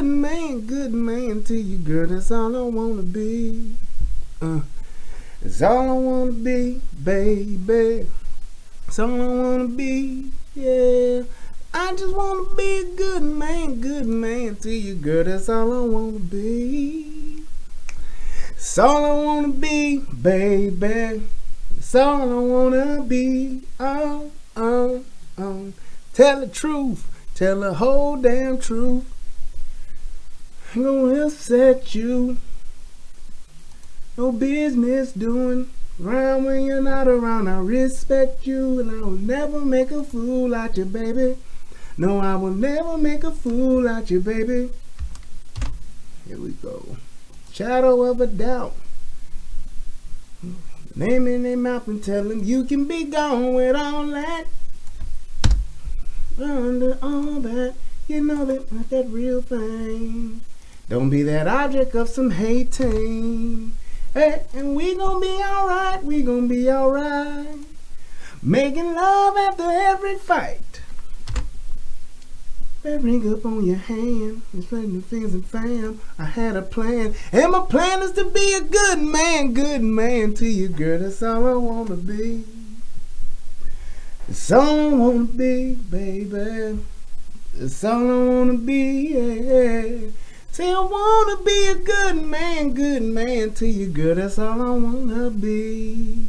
good man to you, girl. That's all I wanna be. That's all I wanna be, baby. That's all I wanna be, yeah. I just wanna be a good man to you, girl. That's all I wanna be. That's all I wanna be, baby. That's all I wanna be. Oh. Tell the truth. Tell the whole damn truth. I'm gonna upset you. No business doing around when you're not around. I respect you and I will never make a fool out you, baby. No, I will never make a fool out you, baby. Here we go. Shadow of a doubt. Name in their mouth and tell them you can be gone with all that. Under all that, you know that not that real thing. Don't be that object of some hating. Hey, and we gon' be alright, we gon' be alright. Making love after every fight. That ring up on your hand, it's letting the things and fam. I had a plan, and my plan is to be a good man to you, girl. That's all I wanna be. That's all I wanna be, baby. That's all I wanna be, yeah. Say I wanna be a good man to you, girl. That's all I wanna be.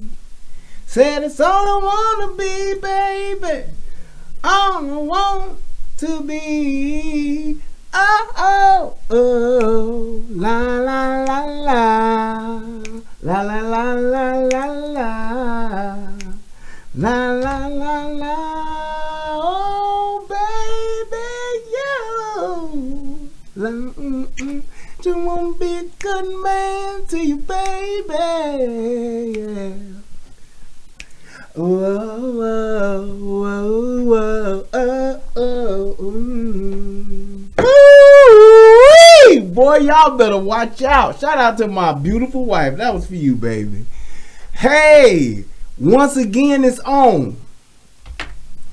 Say that's all I wanna be, baby. All I want to be. Oh, la la la la, la la la la la la, la la la la. Oh, baby, you. Just wanna be a good man to you, baby. Yeah. Whoa, whoa, whoa, whoa, Ooh, boy, y'all better watch out. Shout out to my beautiful wife. That was for you, baby. Hey, once again, it's on.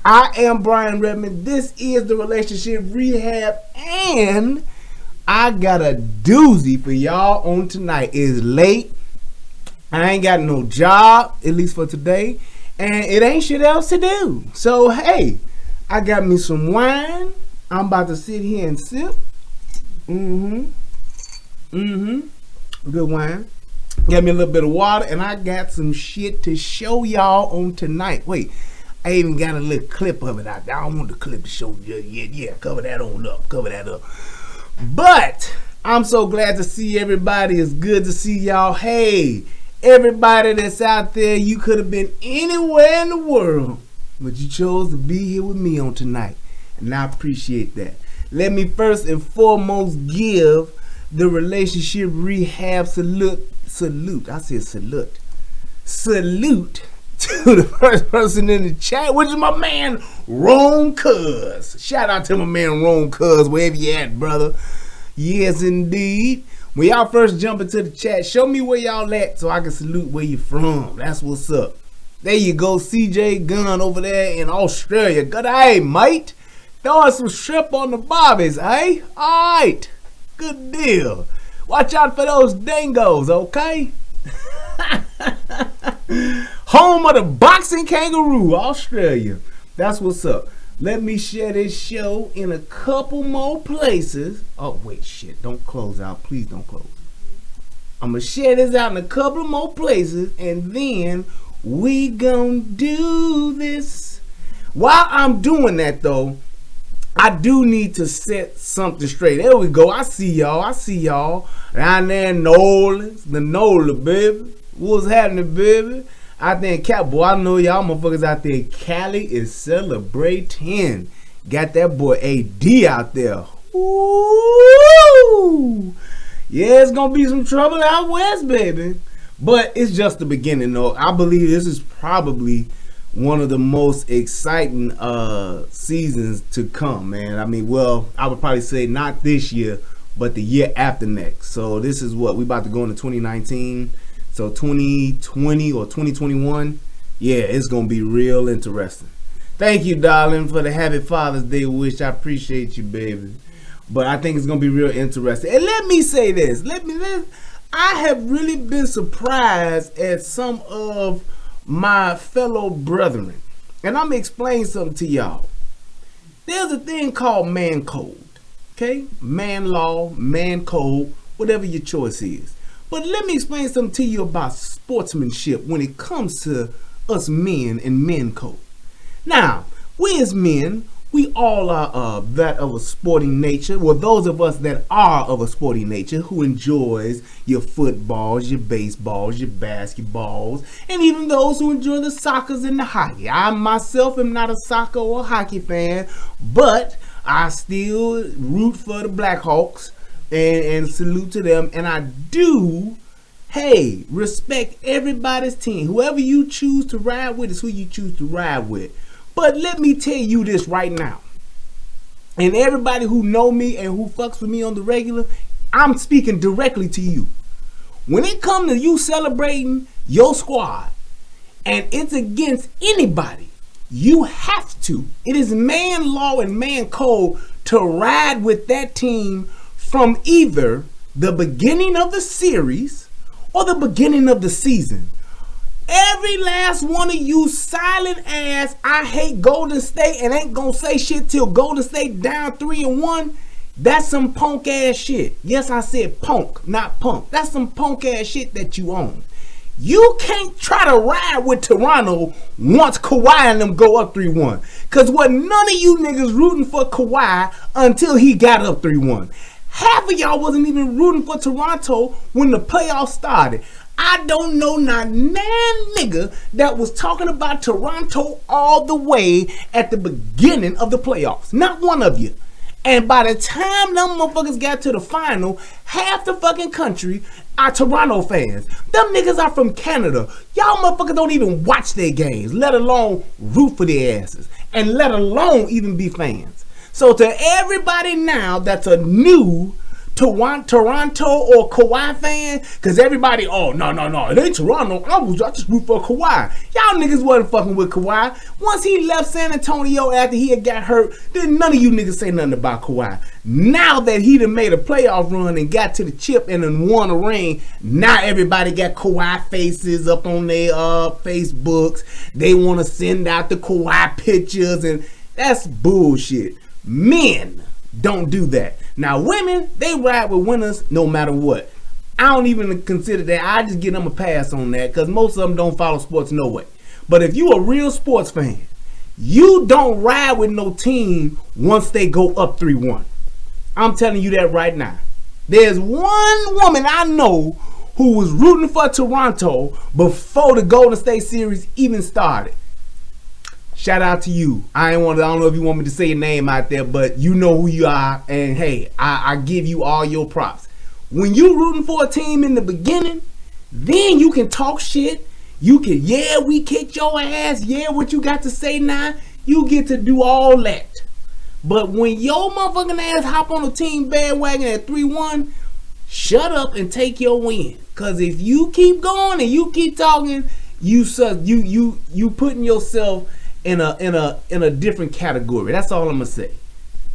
I am Brian Redmond. This is the Relationship Rehab, and I got a doozy for y'all on tonight. It's late. I ain't got no job, at least for today. And it ain't shit else to do. So, hey, I got me some wine. I'm about to sit here and sip. Good wine. Got me a little bit of water. And I got some shit to show y'all on tonight. Wait, I even got a little clip of it out there. I don't want the clip to show you yet. Yeah, cover that on up. Cover that up. But I'm so glad to see everybody. It's good to see y'all. Hey, everybody that's out there, you could have been anywhere in the world, but you chose to be here with me on tonight, and I appreciate that. Let me first and foremost give the Relationship Rehab salute. I said salute to the first person in the chat, which is my man Ron Cuz. Shout out to my man Ron Cuz, wherever you at, brother. Yes, indeed. When y'all first jump into the chat, show me where y'all at so I can salute where you from. That's what's up. There you go, CJ Gunn over there in Australia. Good day, mate. Throwing some shrimp on the barbies, eh? Alright. Good deal. Watch out for those dingoes, okay? Home of the boxing kangaroo, Australia. That's what's up. Let me share this show in a couple more places. Oh, wait, shit. Don't close out. Please don't close. I'm going to share this out in a couple more places, and then we gonna do this. While I'm doing that, though, I do need to set something straight. There we go. I see y'all. Down there in New Orleans. The NOLA, baby. What's happening, baby? Out there in Cali, boy, I know y'all motherfuckers out there in Cali is celebrating. Got that boy AD out there. Ooh. Yeah, it's gonna be some trouble out west, baby. But it's just the beginning, though. I believe this is probably one of the most exciting seasons to come, man. I mean, well, I would probably say not this year, but the year after next. So this is what we about to go into 2019. So 2020 or 2021, yeah, it's going to be real interesting. Thank you, darling, for the Happy Father's Day wish. I appreciate you, baby. But I think it's gonna be real interesting. And let me say this. I have really been surprised at some of my fellow brethren. And I'm gonna explain something to y'all. There's a thing called man code. Okay? Man law, man code, whatever your choice is. But let me explain something to you about sportsmanship when it comes to us men and men code. Now, we as men, we all are that of a sporting nature. Well, those of us that are of a sporting nature who enjoys your footballs, your baseballs, your basketballs, and even those who enjoy the soccers and the hockey. I myself am not a soccer or hockey fan, but I still root for the Blackhawks and salute to them. And I do, hey, respect everybody's team. Whoever you choose to ride with is who you choose to ride with. But let me tell you this right now. And everybody who know me and who fucks with me on the regular, I'm speaking directly to you. When it comes to you celebrating your squad and it's against anybody, you have to. It is man law and man code to ride with that team from either the beginning of the series or the beginning of the season. Every last one of you silent ass, I hate Golden State and ain't gonna say shit till Golden State down 3-1. That's some punk ass shit. Yes, I said punk, not punk. That's some punk ass shit that you own. You can't try to ride with Toronto once Kawhi and them go up 3-1. Cause what none of you niggas rooting for Kawhi until he got up 3-1. Half of y'all wasn't even rooting for Toronto when the playoffs started. I don't know not nan nigga that was talking about Toronto all the way at the beginning of the playoffs. Not one of you. And by the time them motherfuckers got to the final, half the fucking country are Toronto fans. Them niggas are from Canada. Y'all motherfuckers don't even watch their games, let alone root for their asses, and let alone even be fans. So to everybody now that's a new Toronto or Kawhi fan, because everybody, oh, no, it ain't Toronto. I just root for Kawhi. Y'all niggas wasn't fucking with Kawhi. Once he left San Antonio after he had got hurt, then none of you niggas say nothing about Kawhi. Now that he done made a playoff run and got to the chip and then won a ring, now everybody got Kawhi faces up on their Facebooks. They want to send out the Kawhi pictures, and that's bullshit. Men don't do that. Now women, they ride with winners no matter what. I don't even consider that. I just give them a pass on that because most of them don't follow sports no way. But if you a real sports fan, you don't ride with no team once they go up 3-1. I'm telling you that right now. There's one woman I know who was rooting for Toronto before the Golden State series even started. Shout out to you. I don't know if you want me to say your name out there, but you know who you are. And hey, I give you all your props. When you rooting for a team in the beginning, then you can talk shit. You can, yeah, we kicked your ass. Yeah, what you got to say now? You get to do all that. But when your motherfucking ass hop on a team bandwagon at 3-1, shut up and take your win. Cause if you keep going and you keep talking, you putting yourself in a different category. That's all I'm gonna say.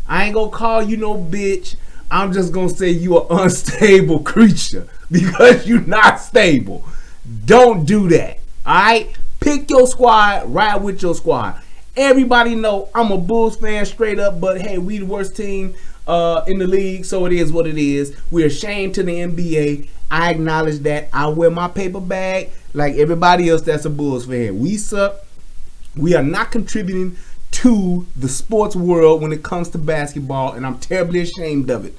I ain't gonna call you no bitch. I'm just gonna say you an unstable creature because you're not stable. Don't do that. Alright? Pick your squad, ride with your squad. Everybody know I'm a Bulls fan straight up, but hey, we the worst team in the league, so it is what it is. We're ashamed to the NBA. I acknowledge that. I wear my paper bag like everybody else that's a Bulls fan. We suck. We are not contributing to the sports world when it comes to basketball, and I'm terribly ashamed of it.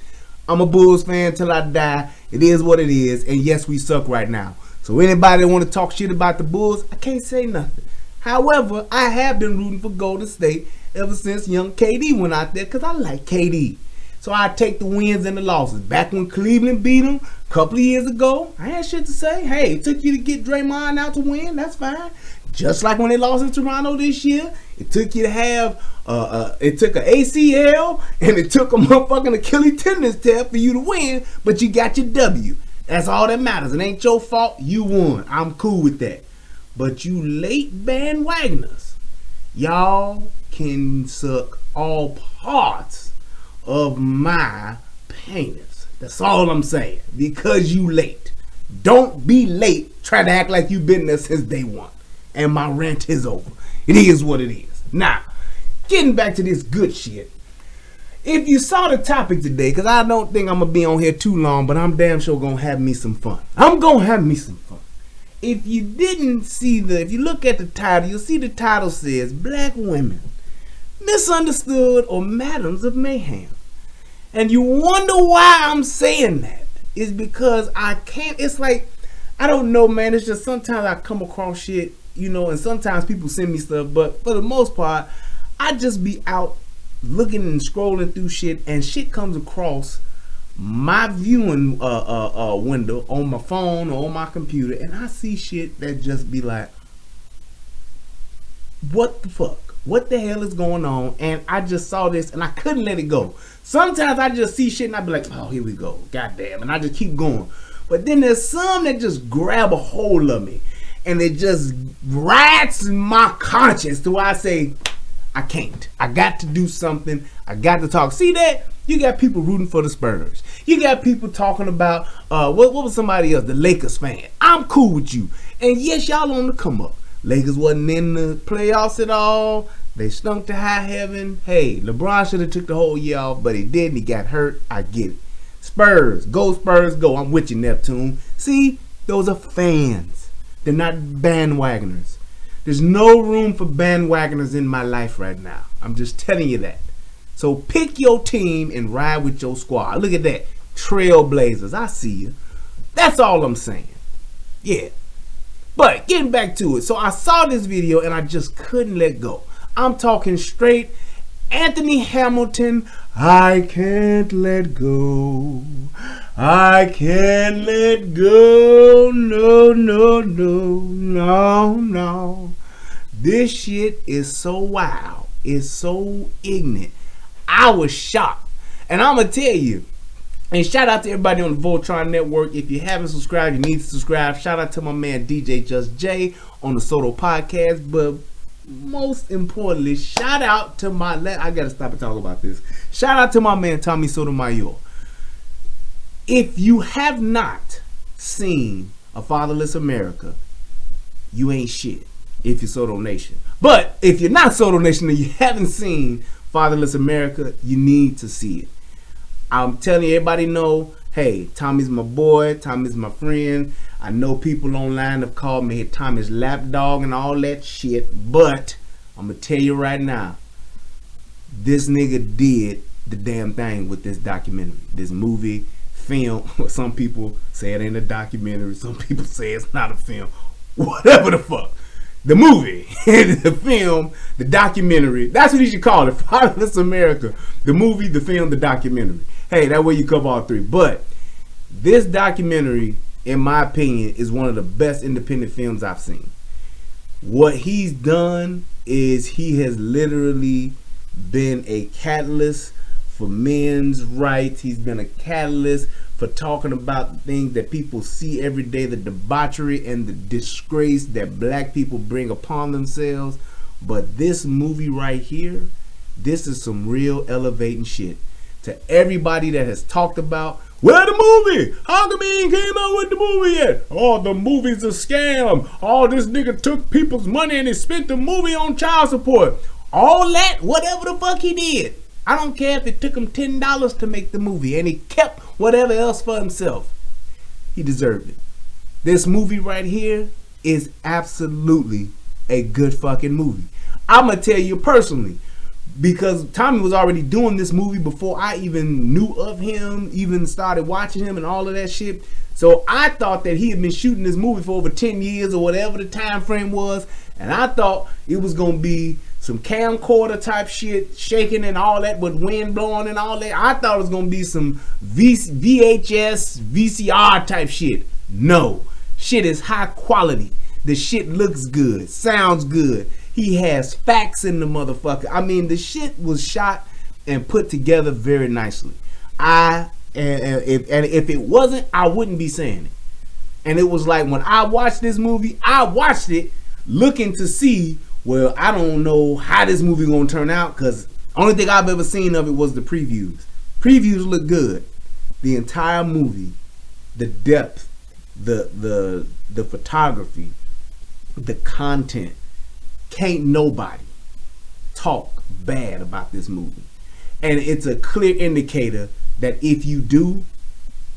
I'm a Bulls fan till I die. It is what it is, and yes, we suck right now. So anybody that want to talk shit about the Bulls, I can't say nothing. However, I have been rooting for Golden State ever since young KD went out there because I like KD. So I take the wins and the losses. Back when Cleveland beat them a couple of years ago, I had shit to say. Hey, it took you to get Draymond out to win. That's fine. Just like when they lost in Toronto this year, it took you to have, it took an ACL and it took a motherfucking Achilles tendon tear for you to win, but you got your W. That's all that matters. It ain't your fault. You won. I'm cool with that. But you late bandwagoners, y'all can suck all parts of my penis. That's all I'm saying. Because you late. Don't be late. Try to act like you've been there since day one. And my rant is over. It is what it is. Now, getting back to this good shit. If you saw the topic today, because I don't think I'm going to be on here too long, but I'm damn sure going to have me some fun. I'm going to have me some fun. If you didn't see if you look at the title, you'll see the title says, Black Women, Misunderstood or Madams of Mayhem. And you wonder why I'm saying that. It's because I can't, it's like, I don't know, man. It's just sometimes I come across shit, you know, and sometimes people send me stuff, but for the most part, I just be out looking and scrolling through shit, and shit comes across my viewing window on my phone or on my computer, and I see shit that just be like, what the fuck? What the hell is going on? And I just saw this and I couldn't let it go. Sometimes I just see shit and I be like, oh, here we go. Goddamn. And I just keep going. But then there's some that just grab a hold of me and it just rats my conscience to where I say, I can't. I got to do something. I got to talk. See that? You got people rooting for the Spurs. You got people talking about, what was somebody else? The Lakers fan. I'm cool with you. And yes, y'all on the come up. Lakers wasn't in the playoffs at all. They stunk to high heaven. Hey, LeBron should have took the whole year off, but he didn't. He got hurt. I get it. Spurs. Go Spurs, go. I'm with you, Neptune. See, those are fans. They're not bandwagoners. There's no room for bandwagoners in my life right now. I'm just telling you that. So pick your team and ride with your squad. Look at that. Trailblazers. I see you. That's all I'm saying. Yeah. But getting back to it. So I saw this video and I just couldn't let go. I'm talking straight Anthony Hamilton. I can't let go. I can't let go. No, no, no, no, no. This shit is so wild. It's so ignorant. I was shocked. And I'm going to tell you. And shout out to everybody on the Voltron Network. If you haven't subscribed, you need to subscribe. Shout out to my man DJ Just J on the Soto Podcast. But most importantly, shout out to my... I got to stop and talk about this. Shout out to my man Tommy Sotomayor. If you have not seen A Fatherless America, you ain't shit if you're Soto Nation. But if you're not Soto Nation and you haven't seen Fatherless America, you need to see it. I'm telling you, everybody know, hey, Tommy's my boy, Tommy's my friend. I know people online have called me Tommy's lapdog and all that shit, but I'm going to tell you right now, this nigga did the damn thing with this documentary, this movie, film. Some people say it ain't a documentary, some people say it's not a film, whatever the fuck. The movie, the film, the documentary, that's what you should call it, Fatherless America. The movie, the film, the documentary. Hey, that way you cover all three. But this documentary, in my opinion, is one of the best independent films I've seen. What he's done is he has literally been a catalyst for men's rights. He's been a catalyst for talking about things that people see every day, the debauchery and the disgrace that black people bring upon themselves. But this movie right here, this is some real elevating shit. To everybody that has talked about, where the movie? How come he ain't came out with the movie yet? Oh, the movie's a scam. Oh, this nigga took people's money and he spent the movie on child support. All that, whatever the fuck he did. I don't care if it took him $10 to make the movie and he kept whatever else for himself. He deserved it. This movie right here is absolutely a good fucking movie. I'm going to tell you personally, because Tommy was already doing this movie before I even knew of him, even started watching him and all of that shit. So I thought that he had been shooting this movie for over 10 years or whatever the time frame was. And I thought it was going to be some camcorder type shit, shaking and all that with wind blowing and all that. I thought it was going to be some VHS, VCR type shit. No. Shit is high quality. The shit looks good, sounds good. He has facts in the motherfucker. I mean, the shit was shot and put together very nicely. If it wasn't, I wouldn't be saying it. And it was like when I watched this movie, I watched it looking to see, well, I don't know how this movie gonna turn out, because only thing I've ever seen of it was the previews. Previews look good. The entire movie, the depth, the photography, the content, can't nobody talk bad about this movie. And it's a clear indicator that if you do,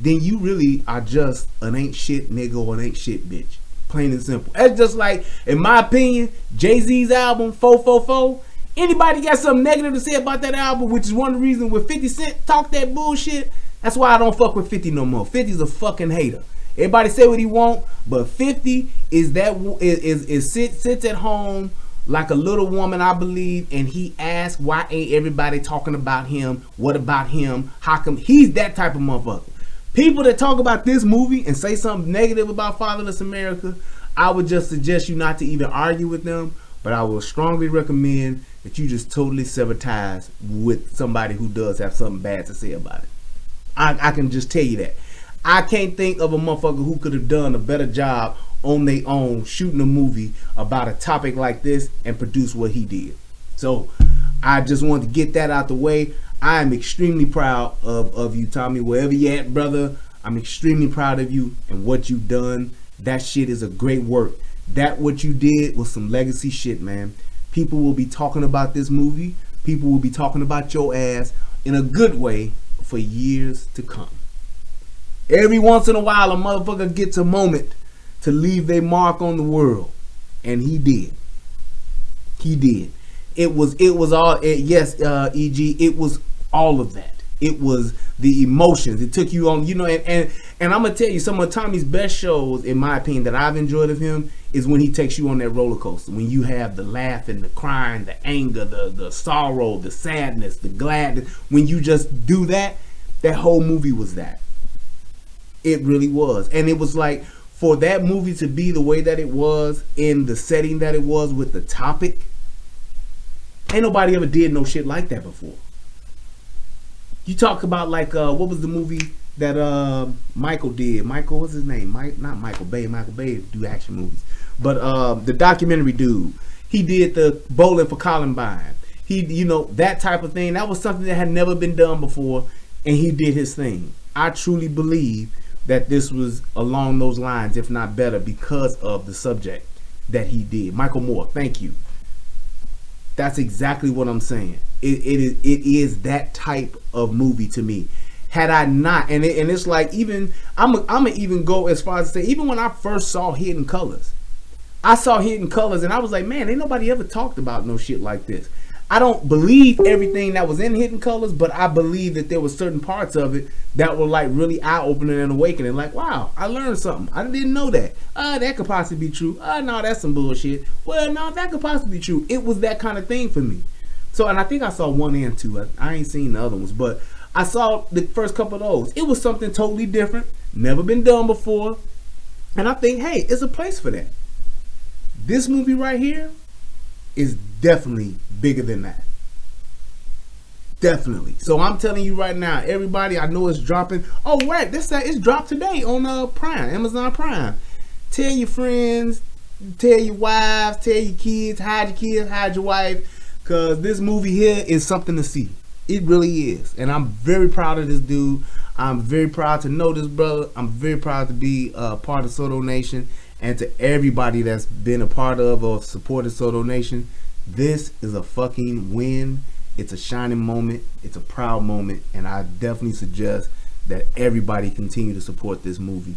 then you really are just an ain't shit nigga or an ain't shit bitch. Plain and simple. That's just like, in my opinion, Jay-Z's album, 444. Anybody got something negative to say about that album, which is one of the reasons when 50 Cent talk that bullshit, that's why I don't fuck with 50 no more. 50's a fucking hater. Everybody say what he want, but 50 is sits at home like a little woman, I believe, and he asks, why ain't everybody talking about him? What about him? How come? He's that type of motherfucker. People that talk about this movie and say something negative about Fatherless America, I would just suggest you not to even argue with them, but I will strongly recommend that you just totally sever ties with somebody who does have something bad to say about it. I can just tell you that. I can't think of a motherfucker who could have done a better job on their own shooting a movie about a topic like this and produce what he did. So I just wanted to get that out the way. I am extremely proud of you, Tommy. Wherever you at, brother, I'm extremely proud of you and what you've done. That shit is a great work. That what you did was some legacy shit, man. People will be talking about this movie. People will be talking about your ass in a good way for years to come. Every once in a while, a motherfucker gets a moment to leave their mark on the world, and he did. He did. It was all. Yes, E.G. It was all of that. It was the emotions. It took you on, and I'm gonna tell you, some of Tommy's best shows, in my opinion, that I've enjoyed of him is when he takes you on that roller coaster. When you have the laughing, the crying, the anger, the sorrow, the sadness, the gladness. When you just do that, that whole movie was that. It really was, and it was like, for that movie to be the way that it was, in the setting that it was, with the topic, ain't nobody ever did no shit like that before. You talk about like what was the movie that Michael did? Michael, what's his name? Not Michael Bay. Michael Bay do action movies, but the documentary dude. He did the Bowling for Columbine. He, that type of thing. That was something that had never been done before, and he did his thing. I truly believe that this was along those lines, if not better, because of the subject that he did. Michael Moore, thank you. That's exactly what I'm saying. It is that type of movie to me. Had I not, and it's like, even I'm even go as far as to say, even when I first saw Hidden Colors, I saw Hidden Colors and I was like, man, ain't nobody ever talked about no shit like this. I don't believe everything that was in Hidden Colors, but I believe that there were certain parts of it that were like really eye-opening and awakening. Like, wow, I learned something. I didn't know that. That could possibly be true. No, that's some bullshit. Well, no, that could possibly be true. It was that kind of thing for me. So, and I think I saw 1 and 2. I ain't seen the other ones, but I saw the first couple of those. It was something totally different, never been done before, and I think, hey, it's a place for that. This movie right here is definitely bigger than that. Definitely. So I'm telling you right now, everybody, I know it's dropping. Oh, right, it's dropped today on Prime, Amazon Prime. Tell your friends, tell your wives, tell your kids, hide your wife, because this movie here is something to see. It really is. And I'm very proud of this dude. I'm very proud to know this brother. I'm very proud to be part of Soto Nation. And to everybody that's been a part of or supported Soto Nation, this is a fucking win. It's a shining moment. It's a proud moment. And I definitely suggest that everybody continue to support this movie.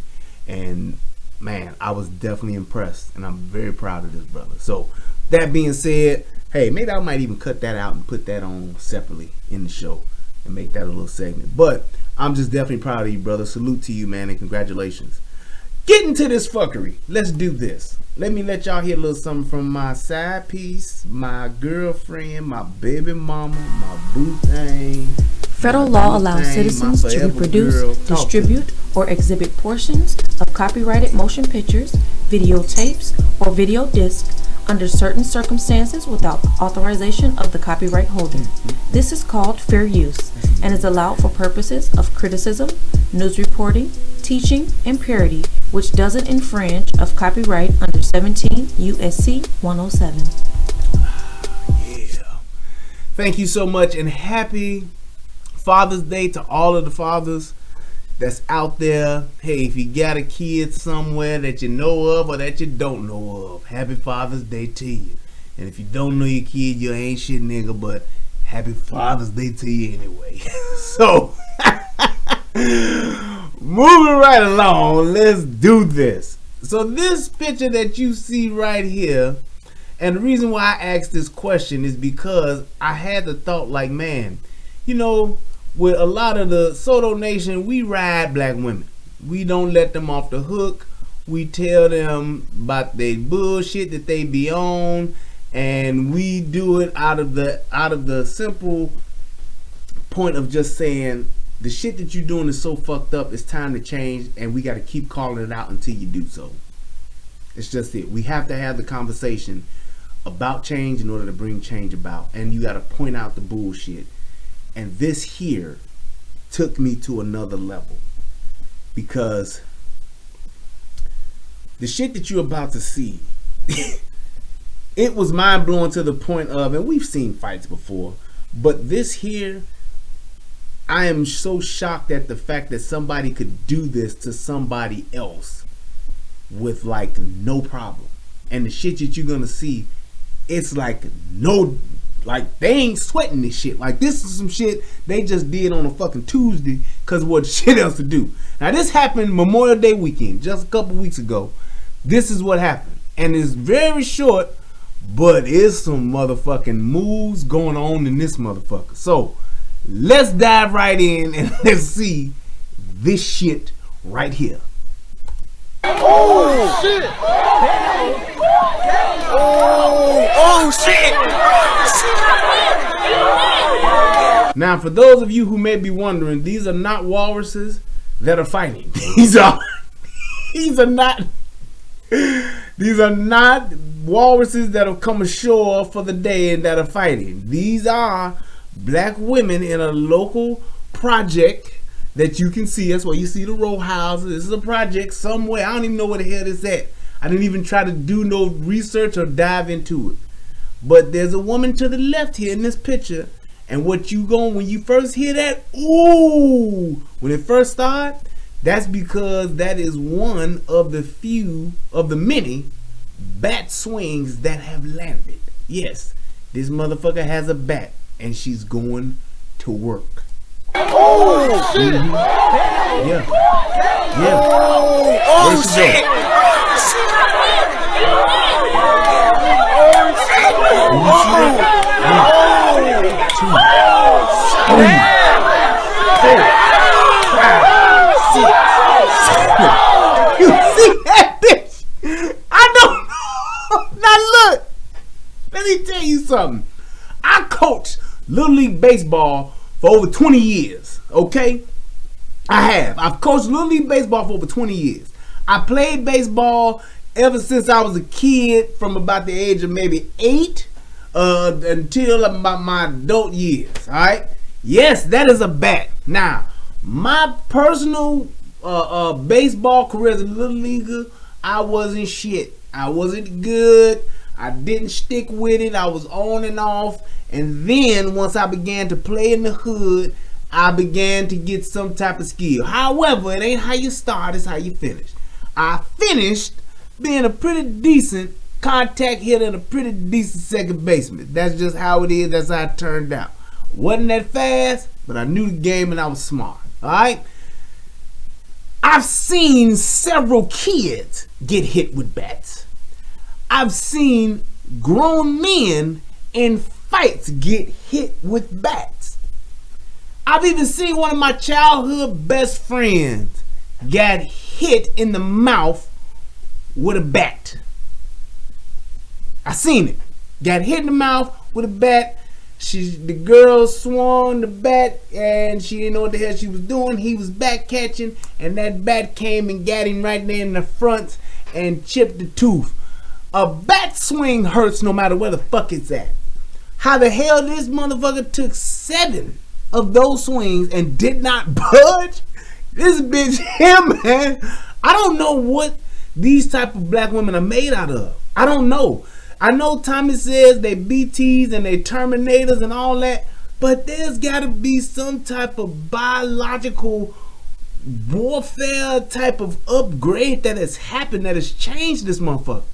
And man, I was definitely impressed. And I'm very proud of this brother. So that being said, hey, maybe I might even cut that out and put that on separately in the show and make that a little segment. But I'm just definitely proud of you, brother. Salute to you, man, and congratulations. Getting to this fuckery. Let's do this. Let me let y'all hear a little something from my side piece, my girlfriend, my baby mama, my boo thing. Federal law allows citizens to reproduce, distribute, or exhibit portions of copyrighted motion pictures, videotapes, or video discs under certain circumstances without authorization of the copyright holder. This is called fair use and is allowed for purposes of criticism, news reporting, teaching, and parody, which doesn't infringe of copyright under 17 U.S.C. 107. Yeah. Thank you so much, and happy Father's Day to all of the fathers that's out there. Hey, if you got a kid somewhere that you know of or that you don't know of, happy Father's Day to you. And if you don't know your kid, you ain't shit, nigga, but happy Father's Day to you anyway. So, moving right along, let's do this. So this picture that you see right here, and the reason why I asked this question is because I had the thought like, man, you know, with a lot of the Soto Nation, we ride black women. We don't let them off the hook. We tell them about the bullshit that they be on, and we do it out of the simple point of just saying the shit that you're doing is so fucked up. It's time to change, and we got to keep calling it out until you do so. It's just it. We have to have the conversation about change in order to bring change about, and you got to point out the bullshit. And this here took me to another level, because the shit that you're about to see, it was mind blowing to the point of, and we've seen fights before, but this here, I am so shocked at the fact that somebody could do this to somebody else with like no problem. And the shit that you're gonna see, it's like no, like they ain't sweating this shit. Like this is some shit they just did on a fucking Tuesday because what shit else to do. Now this happened Memorial Day weekend, just a couple weeks ago. This is what happened, and it's very short, but it's some motherfucking moves going on in this motherfucker. So let's dive right in and let's see this shit right here. Oh shit! Oh shit! Now, for those of you who may be wondering, these are not walruses that are fighting. These are not walruses that have come ashore for the day and that are fighting. These are black women in a local project that you can see. That's why you see the row houses. This is a project somewhere. I don't even know where the hell this at. I didn't even try to do no research or dive into it. But there's a woman to the left here in this picture. And what you going, when you first hear that, ooh, when it first started, that's because that is one of the few of the many bat swings that have landed. Yes, this motherfucker has a bat and she's going to work. Oh shit! Mm-hmm. Yeah. Yeah. Oh shit! You see that bitch? I don't know. Now look, let me tell you something. I coached Little League Baseball for over 20 years, okay? I've coached Little League Baseball for over 20 years. I played baseball ever since I was a kid, from about the age of maybe 8 until about my adult years, all right? Yes, that is a bat. Now, my personal baseball career as a little leaguer, I wasn't shit. I wasn't good. I didn't stick with it. I was on and off. And then once I began to play in the hood, I began to get some type of skill. However, it ain't how you start, it's how you finish. I finished being a pretty decent contact hitter and a pretty decent second baseman. That's just how it is. That's how it turned out. Wasn't that fast, but I knew the game and I was smart. All right? I've seen several kids get hit with bats. I've seen grown men in fights get hit with bats. I've even seen one of my childhood best friends got hit in the mouth with a bat. I seen it. Got hit in the mouth with a bat. The girl swung the bat and she didn't know what the hell she was doing. He was bat catching and that bat came and got him right there in the front and chipped the tooth. A bat swing hurts no matter where the fuck it's at. How the hell this motherfucker took 7 of those swings and did not budge? This bitch him, man. I don't know what these type of black women are made out of. I don't know. I know Tommy says they BTs and they Terminators and all that. But there's got to be some type of biological warfare type of upgrade that has happened that has changed this motherfucker.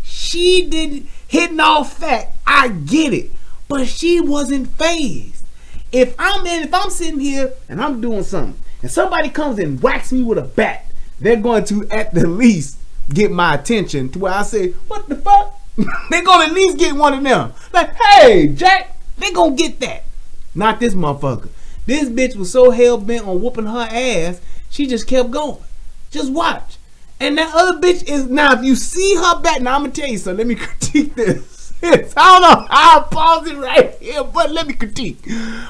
She didn't hitting all fat. I get it, but she wasn't phased. If I'm sitting here and I'm doing something, and somebody comes and whacks me with a bat, they're going to at the least get my attention to where I say, "What the fuck?" They're gonna at least get one of them. Like, "Hey, Jack," they gonna get that. Not this motherfucker. This bitch was so hell bent on whooping her ass, she just kept going. Just watch. And that other bitch is, now if you see her back, now I'm gonna tell you something. Let me critique this. I don't know how I pause it right here, but let me critique.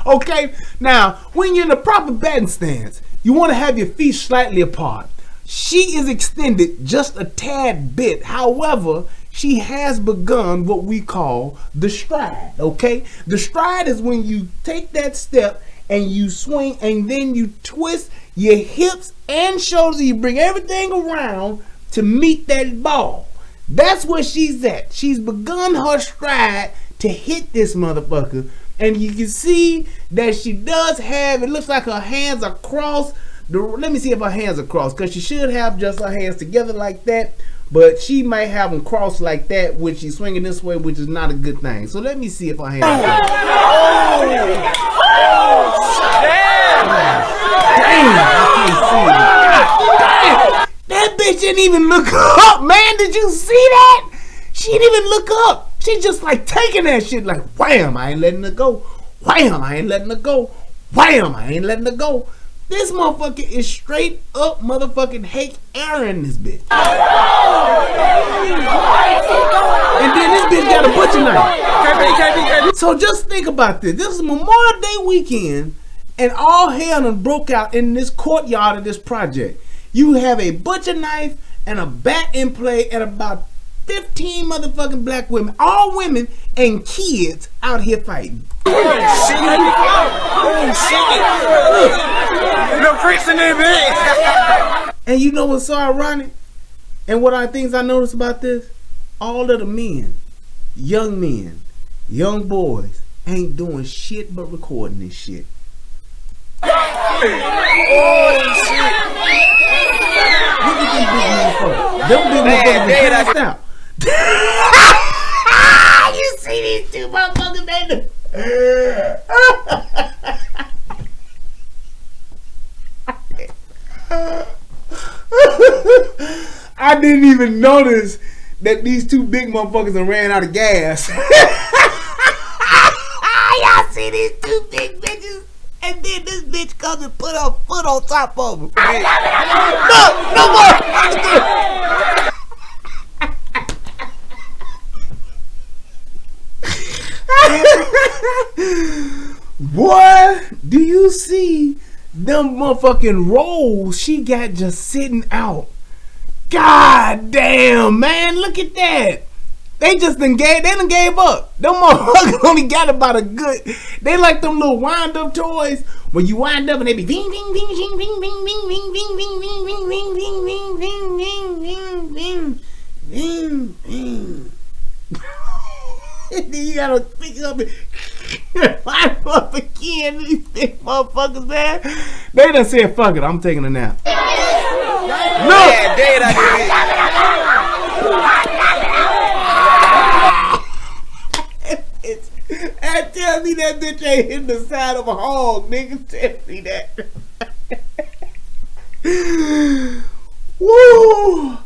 Okay, now when you're in the proper batting stance, you want to have your feet slightly apart. She is extended just a tad bit. However, she has begun what we call the stride. Okay, the stride is when you take that step and you swing and then you twist your hips and shoulders. You bring everything around to meet that ball. That's where she's at. She's begun her stride to hit this motherfucker. And you can see that she does have, it looks like her hands are crossed. Let me see if her hands are crossed, because she should have just her hands together like that. But she might have them crossed like that, which she's swinging this way, which is not a good thing. So let me see if her hands are crossed. Damn, I can't see it. God, that bitch didn't even look up, man. Did you see that? She didn't even look up. She just like taking that shit like, wham, I ain't letting her go. Wham, I ain't letting her go. Wham, I ain't letting her go. This motherfucker is straight up motherfucking Hank Aaron, this bitch. And then this bitch got a butcher knife. So just think about this. This is Memorial Day weekend, and all hell done broke out in this courtyard of this project. You have a butcher knife and a bat in play and about 15 motherfucking black women, all women and kids out here fighting. No freaks in there, man. And you know what's so ironic? And what are things I noticed about this? All of the men, young boys, ain't doing shit but recording this shit. Look at these big motherfuckers. Them big motherfuckers passed out. You see these two motherfuckers, man? I didn't even notice that these two big motherfuckers done ran out of gas. Y'all see these two big bitches? And then this bitch comes and put her foot on top of them. No more. Boy, do you see them motherfucking rolls she got just sitting out? God damn, man, look at that. They done gave up. Them motherfuckers only got about a good, they like them little wind up toys when you wind up and they be ding ding ding ding ding ding ding ding ding ding ding ding ding ding ding ding ding ding ding. And then you gotta pick up and wind up again. These big motherfuckers, man. They done said, fuck it, I'm taking a nap. No! And tell me that bitch ain't hitting the side of a hog, nigga. Tell me that. Woo!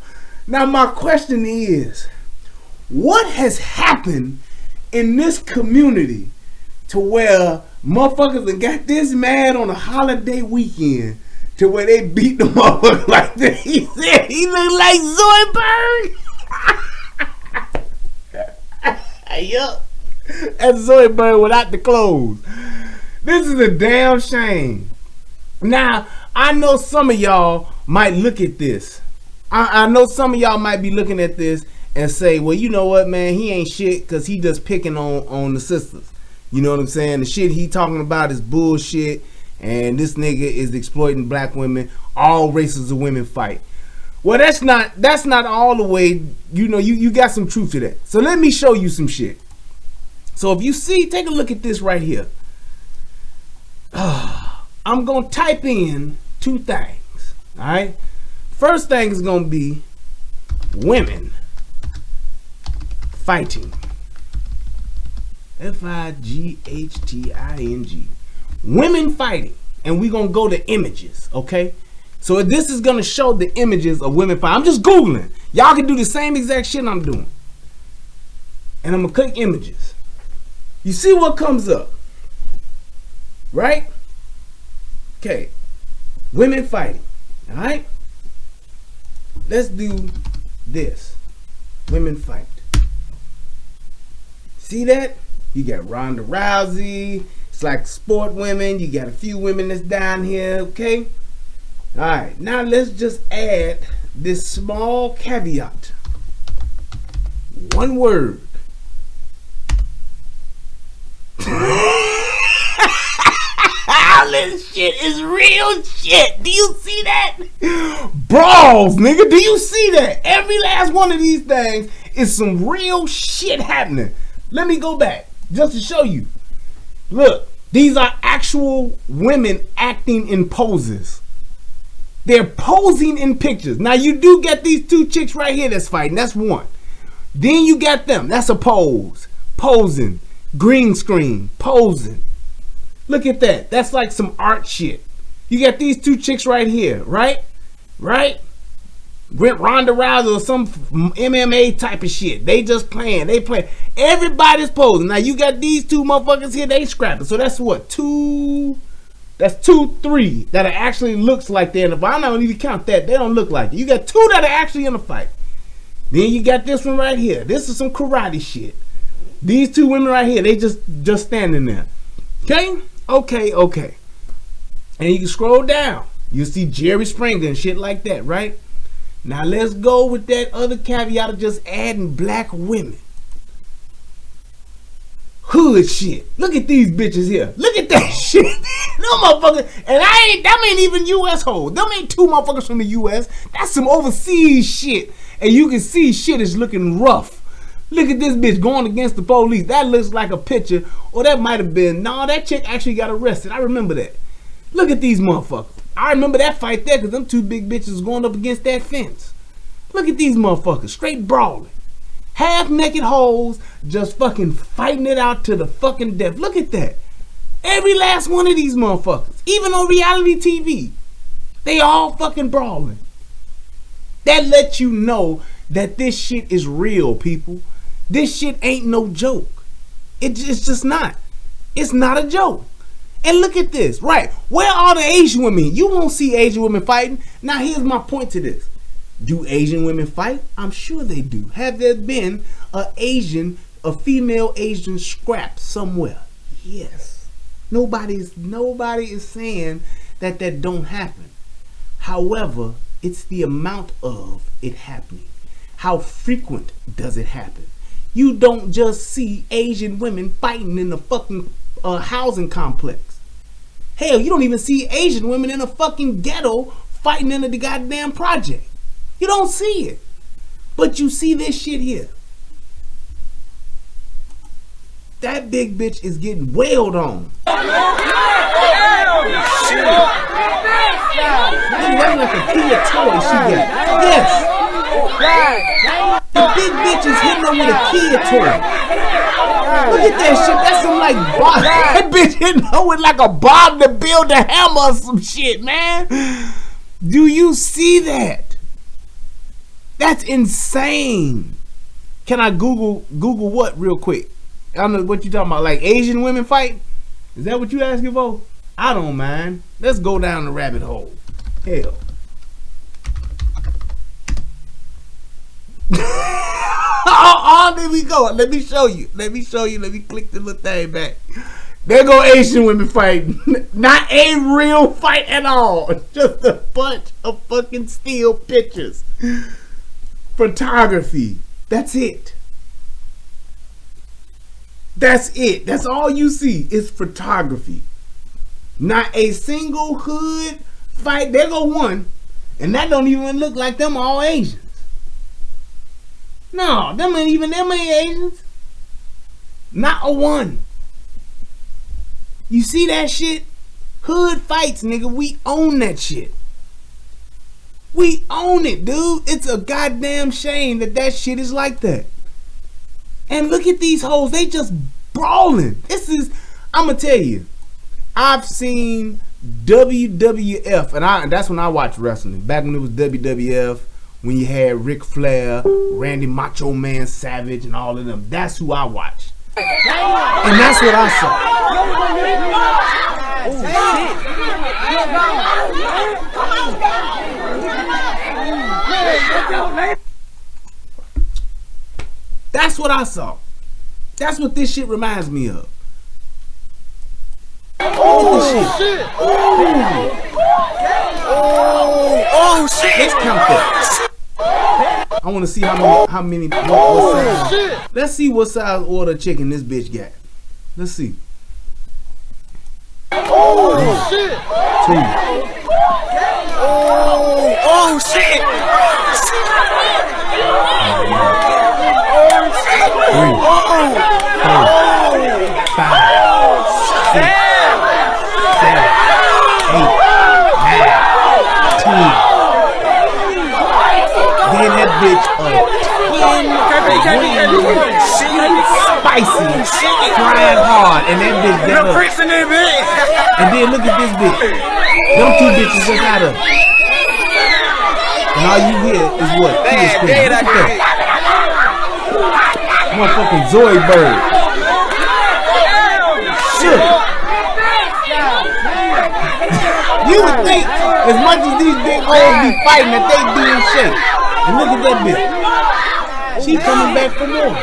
Now my question is, what has happened in this community to where motherfuckers done got this mad on a holiday weekend to where they beat the motherfucker like that? He said he looked like Zoidberg. Yup. That's Zoidberg without the clothes. This is a damn shame. Now, I know some of y'all might look at this. I know some of y'all might be looking at this and say, well, you know what, man, he ain't shit because he just picking on the sisters. You know what I'm saying? The shit he talking about is bullshit, and this nigga is exploiting black women. All races of women fight. Well, that's not all the way. You know, you got some truth to that. So let me show you some shit. So if you see, take a look at this right here. I'm going to type in two things. All right. First thing is going to be women fighting. Fighting. Women fighting. And we're going to go to images. Okay. So this is going to show the images of women fighting. I'm just Googling. Y'all can do the same exact shit I'm doing. And I'm going to click images. You see what comes up. Right? Okay. Women fighting. Alright? Let's do this. Women fight. See that? You got Ronda Rousey. It's like sport women. You got a few women that's down here. Okay? Alright. Now let's just add this small caveat. One word. All this shit is real shit. Do you see that? Brawls, nigga. Do you see that? Every last one of these things is some real shit happening. Let me go back just to show you. Look, these are actual women acting in poses. They're posing in pictures. Now you do get these two chicks right here that's fighting. That's one. Then you got them. That's a pose. Posing. Green screen. Posing. Look at that. That's like some art shit. You got these two chicks right here, right? Right? Ronda Rousey or some MMA type of shit. They just playing. They playing. Everybody's posing. Now you got these two motherfuckers here. They scrapping. So that's what? That's 2, 3 that actually looks like they're in a fight. I'm not gonna even count that. They don't look like it. You got 2 that are actually in a fight. Then you got this one right here. This is some karate shit. These 2 women right here. They just standing there. Okay? Okay. And you can scroll down. You see Jerry Springer and shit like that, right? Now let's go with that other caveat of just adding black women. Hood shit. Look at these bitches here. Look at that shit. No motherfuckers. And that ain't even US hoes. Them ain't 2 motherfuckers from the US. That's some overseas shit. And you can see shit is looking rough. Look at this bitch going against the police. That looks like a picture. Or that might have been. No, that chick actually got arrested. I remember that. Look at these motherfuckers. I remember that fight there because them 2 big bitches going up against that fence. Look at these motherfuckers. Straight brawling. Half naked hoes just fucking fighting it out to the fucking death. Look at that. Every last one of these motherfuckers. Even on reality TV. They all fucking brawling. That lets you know that this shit is real, people. This shit ain't no joke. It's just not. It's not a joke. And look at this, right? Where are the Asian women? You won't see Asian women fighting. Now here's my point to this. Do Asian women fight? I'm sure they do. Have there been a female Asian scrap somewhere? Yes. Nobody is saying that don't happen. However, it's the amount of it happening. How frequent does it happen? You don't just see Asian women fighting in the fucking housing complex. Hell, you don't even see Asian women in a fucking ghetto fighting in the goddamn project. You don't see it. But you see this shit here. That big bitch is getting wailed on. That's like a Kia toy she got. Yes. The big bitch is hitting her with a Kia toy. Look at that shit. That's some like Bob. That bitch hitting her with like a Bob to build a hammer or some shit, man. Do you see that? That's insane. Can I Google what real quick? I don't know what you talking about. Like Asian women fight? Is that what you asking for? I don't mind. Let's go down the rabbit hole. Hell. Oh, there we go. Let me show you. Let me click the little thing back. There go Asian women fighting. Not a real fight at all. Just a bunch of fucking still pictures. Photography. That's it. That's it. That's all you see is photography. Not a single hood fight. There go one. And that don't even look like them all Asians. No, them ain't Asians. Not a one. You see that shit? Hood fights, nigga. We own that shit. We own it, dude. It's a goddamn shame that shit is like that. And look at these hoes. They just brawling. I'm gonna tell you. I've seen WWF, and that's when I watched wrestling. Back when it was WWF, when you had Ric Flair, Randy Macho Man Savage, and all of them. That's who I watched. And that's what I saw. Oh, shit. That's what I saw. That's what this shit reminds me of. Oh shit! Oh shit! Let's count that. I want to see how many. What size. Let's see what size order chicken this bitch got. Let's see. Oh shit! 2. Oh shit! 3, 4, 5, 6. 7, 8, 9, 10. Then that bitch spicy, frying hard, and that bitch got up. And then look at this bitch. Them 2 bitches just got up. And all you hear is what? Look at that. Motherfucking Zoe Bird. Shit. You would think, as much as these big hoes be fighting, that they be in shape. And look at that bitch. She coming back for more.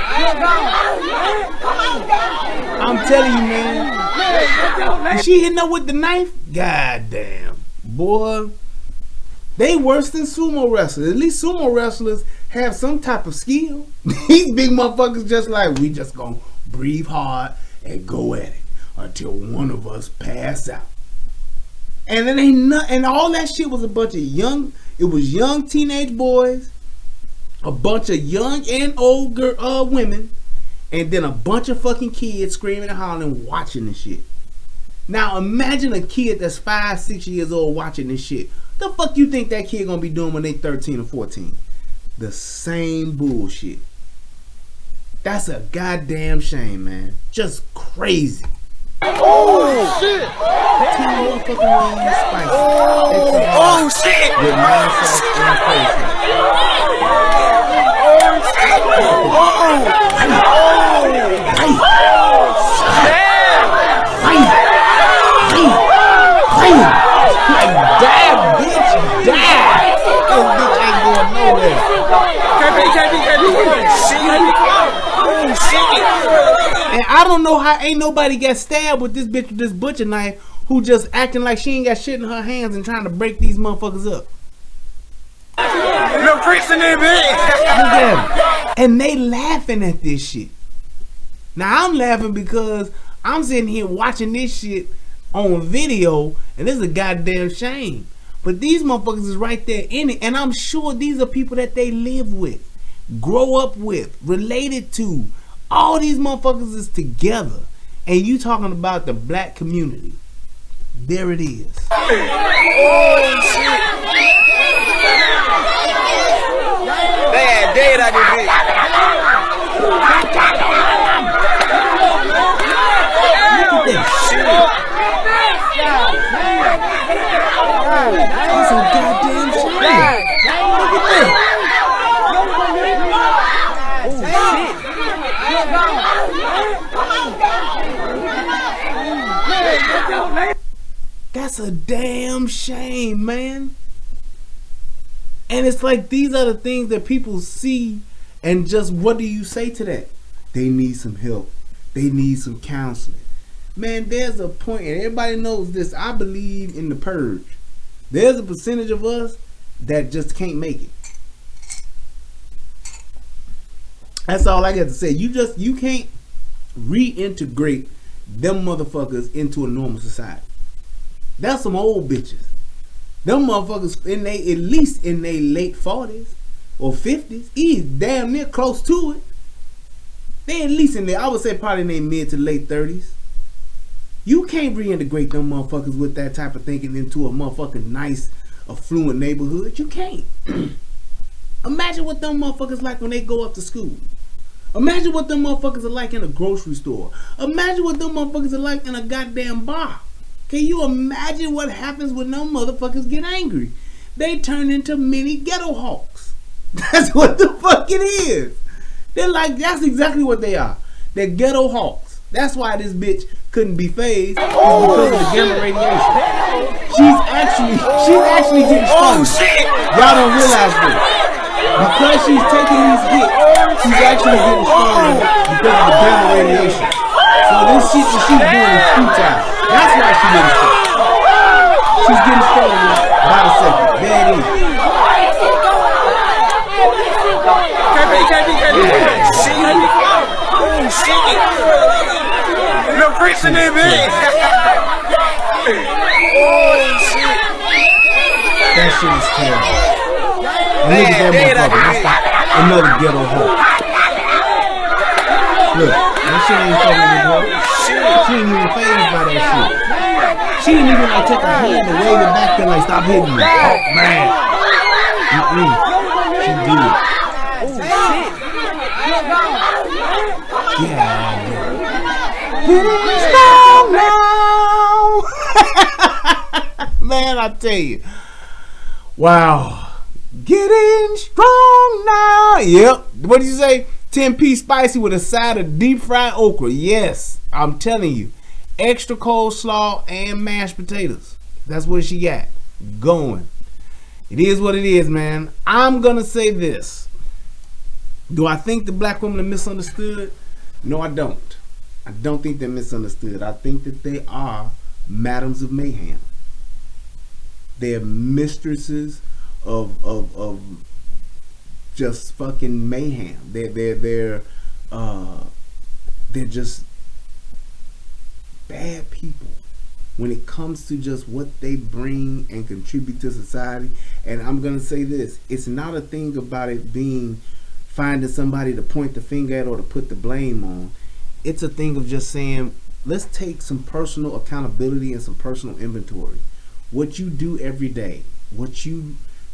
I'm telling you, man. Is she hitting up with the knife? God damn. Boy. They worse than sumo wrestlers. At least sumo wrestlers have some type of skill. These big motherfuckers just like, we just gonna breathe hard and go at it until one of us pass out. And it ain't and all that shit was a bunch of young teenage boys, a bunch of young and old women, and then a bunch of fucking kids screaming and hollering watching this shit. Now imagine a kid that's 5, 6 years old watching this shit. The fuck you think that kid gonna be doing when they 13 or 14? The same bullshit. That's a goddamn shame, man. Just crazy. Oh shit! 2 motherfucking wings spicy. Oh shit! With mild sauce and crazy. Die, bitch, die! This bitch ain't going nowhere. And I don't know how ain't nobody got stabbed with this bitch with this butcher knife who just acting like she ain't got shit in her hands and trying to break these motherfuckers up. No pricks in there, bitch. And they laughing at this shit. Now I'm laughing because I'm sitting here watching this shit on video, and it's a goddamn shame. But these motherfuckers is right there in it, and I'm sure these are people that they live with, grow up with, related to. All these motherfuckers is together, and you talking about the black community. There it is. Oh shit! Bad dead I just did. Look at that shit. That's a goddamn shame. Look at that. That's a damn shame, man. And it's like these are the things that people see, and just what do you say to that? They need some help. They need some counseling. Man, there's a point, and everybody knows this. I believe in the purge. There's a percentage of us that just can't make it. That's all I got to say. You can't reintegrate them motherfuckers into a normal society. That's some old bitches. Them motherfuckers at least in their late 40s or 50s. He's damn near close to it. They at least in there, I would say probably in their mid to late 30s. You can't reintegrate them motherfuckers with that type of thinking into a motherfucking nice, affluent neighborhood. You can't. Imagine what them motherfuckers like when they go up to school. Imagine what them motherfuckers are like in a grocery store. Imagine what them motherfuckers are like in a goddamn bar. Can you imagine what happens when them motherfuckers get angry? They turn into mini ghetto hawks. That's what the fuck it is. They're like, that's exactly what they are. They're ghetto hawks. That's why this bitch couldn't be phased. It's because of the gamma radiation. She's actually getting stronger. Y'all don't realize this. Because she's taking these hits, she's actually getting stronger because of the gamma radiation. So this shit that she's doing is futile. That's why she's getting stronger. She's getting stronger by the second. There it is. No friction in me. That shit is terrible. And look at that motherfucker. That's another ghetto hoe. Look, that shit ain't fucking with her. She ain't even phased by that shit. She didn't even like take her hand and wave it back there like stop hitting me. Man. She did it. Yeah. Getting strong now. Man, I tell you. Wow. Getting strong now. Yep. What did you say? 10-piece spicy with a side of deep fried okra. Yes, I'm telling you. Extra coleslaw and mashed potatoes. That's what she got going. It is what it is, man. I'm going to say this. Do I think the black women are misunderstood? No, I don't. I don't think they're misunderstood. I think that they are madams of mayhem. They're mistresses of just fucking mayhem. They're just bad people when it comes to just what they bring and contribute to society. And I'm gonna say this: it's not a thing about it being finding somebody to point the finger at or to put the blame on. It's a thing of just saying, let's take some personal accountability and some personal inventory. What you do every day,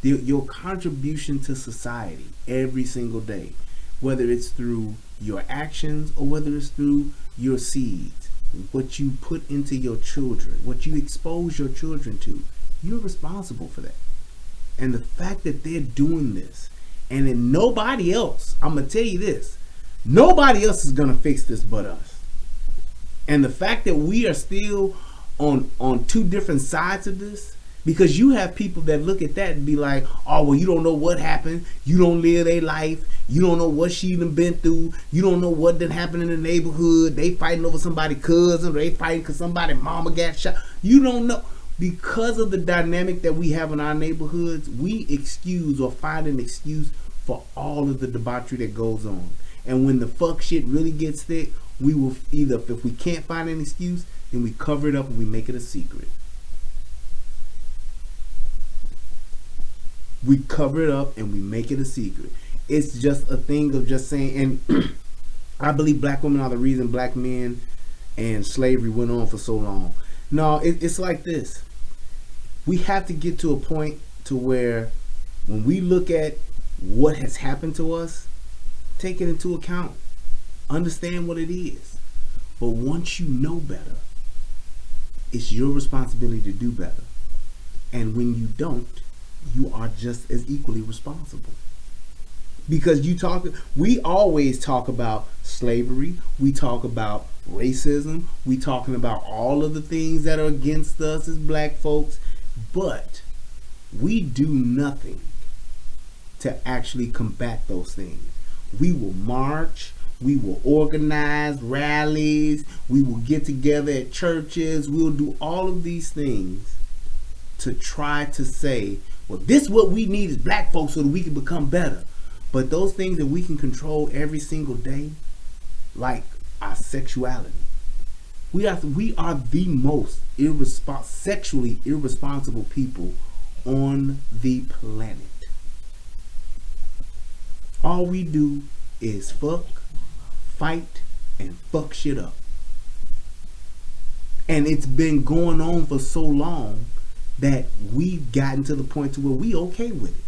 your contribution to society every single day, whether it's through your actions or whether it's through your seeds, what you put into your children, what you expose your children to, you're responsible for that. And the fact that they're doing this, and then nobody else, I'm gonna tell you this, nobody else is gonna fix this but us. And the fact that we are still on two different sides of this, because you have people that look at that and be like, oh, well, you don't know what happened. You don't live their life. You don't know what she done been through. You don't know what done happened in the neighborhood. They fighting over somebody's cousin, or they fighting because somebody's mama got shot. You don't know. Because of the dynamic that we have in our neighborhoods, we excuse or find an excuse for all of the debauchery that goes on. And when the fuck shit really gets thick, we will either, if we can't find an excuse, then we cover it up and we make it a secret. We cover it up and we make it a secret. It's just a thing of just saying, and I believe black women are the reason black men and slavery went on for so long. No, it's like this. We have to get to a point to where when we look at what has happened to us, take it into account. Understand what it is. But once you know better, it's your responsibility to do better. And when you don't, you are just as equally responsible. Because we always talk about slavery, we talk about racism, we talking about all of the things that are against us as black folks, but we do nothing to actually combat those things. We will march, we will organize rallies, we will get together at churches, we'll do all of these things to try to say, well, this is what we need as black folks so that we can become better. But those things that we can control every single day, like our sexuality, we are the most sexually irresponsible people on the planet. All we do is fuck, fight, and fuck shit up. And it's been going on for so long that we've gotten to the point to where we okay with it.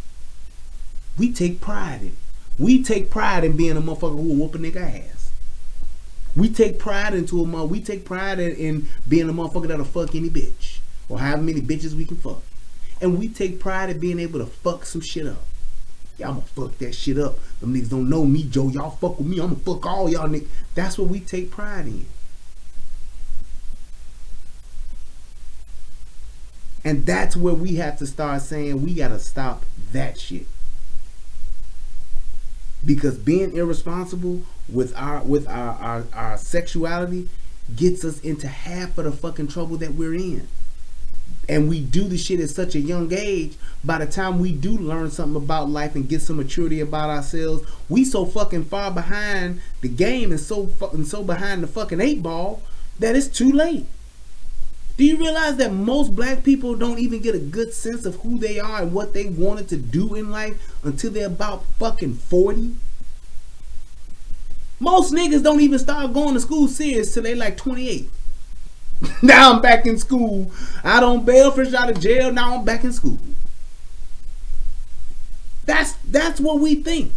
We take pride in it. We take pride in being a motherfucker who will whoop a nigga ass. We take pride in being a motherfucker that'll fuck any bitch. Or however many bitches we can fuck. And we take pride in being able to fuck some shit up. Yeah, I'm gonna fuck that shit up. Them niggas don't know me, Joe. Y'all fuck with me, I'm gonna fuck all y'all niggas. That's what we take pride in. And that's where we have to start saying we gotta stop that shit. Because being irresponsible with our sexuality gets us into half of the fucking trouble that we're in. And we do the shit at such a young age. By the time we do learn something about life and get some maturity about ourselves, we so fucking far behind the game and so behind the fucking 8 ball that it's too late. Do you realize that most black people don't even get a good sense of who they are and what they wanted to do in life until they're about fucking 40? Most niggas don't even start going to school serious till they like 28. Now I'm back in school. I don't bail fresh out of jail. Now I'm back in school. That's what we think.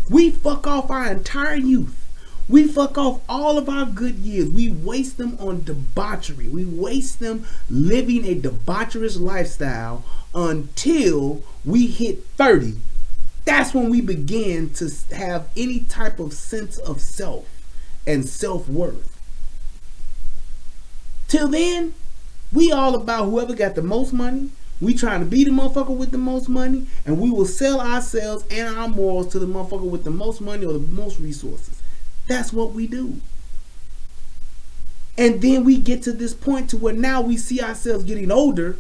We fuck off our entire youth. We fuck off all of our good years. We waste them on debauchery. We waste them living a debaucherous lifestyle until we hit 30. That's when we begin to have any type of sense of self and self-worth. Till then, we all about whoever got the most money. We trying to be the motherfucker with the most money, and we will sell ourselves and our morals to the motherfucker with the most money or the most resources. That's what we do. And then we get to this point to where now we see ourselves getting older,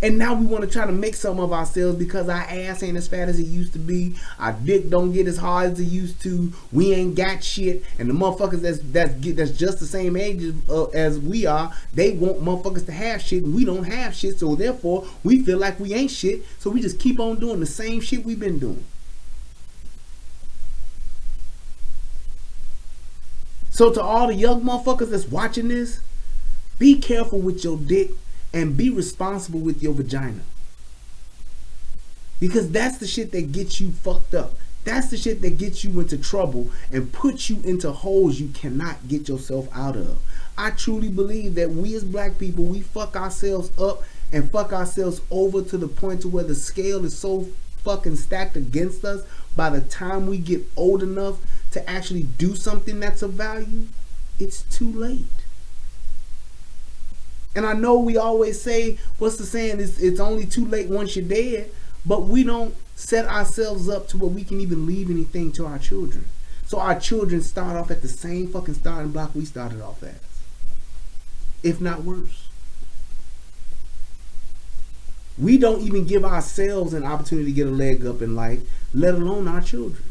and now we want to try to make some of ourselves because our ass ain't as fat as it used to be. Our dick don't get as hard as it used to. We ain't got shit. And the motherfuckers that's just the same age as we are, they want motherfuckers to have shit, and we don't have shit. So therefore, we feel like we ain't shit. So we just keep on doing the same shit we've been doing. So to all the young motherfuckers that's watching this, be careful with your dick and be responsible with your vagina. Because that's the shit that gets you fucked up. That's the shit that gets you into trouble and puts you into holes you cannot get yourself out of. I truly believe that we as black people, we fuck ourselves up and fuck ourselves over to the point to where the scale is so fucking stacked against us. By the time we get old enough to actually do something that's of value, it's too late. And I know we always say, what's the saying? It's only too late once you're dead. But we don't set ourselves up to where we can even leave anything to our children. So our children start off at the same fucking starting block we started off as. If not worse. We don't even give ourselves an opportunity to get a leg up in life, let alone our children.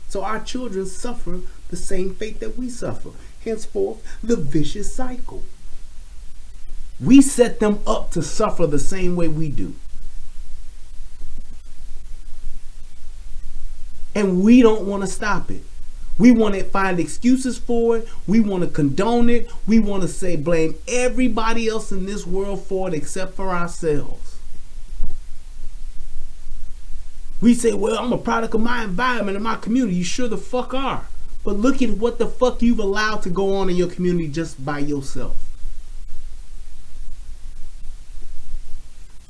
So our children suffer the same fate that we suffer. Henceforth, the vicious cycle. We set them up to suffer the same way we do. And we don't want to stop it. We want to find excuses for it. We want to condone it. We want to say blame everybody else in this world for it except for ourselves. We say, well, I'm a product of my environment and my community. You sure the fuck are. But look at what the fuck you've allowed to go on in your community just by yourself.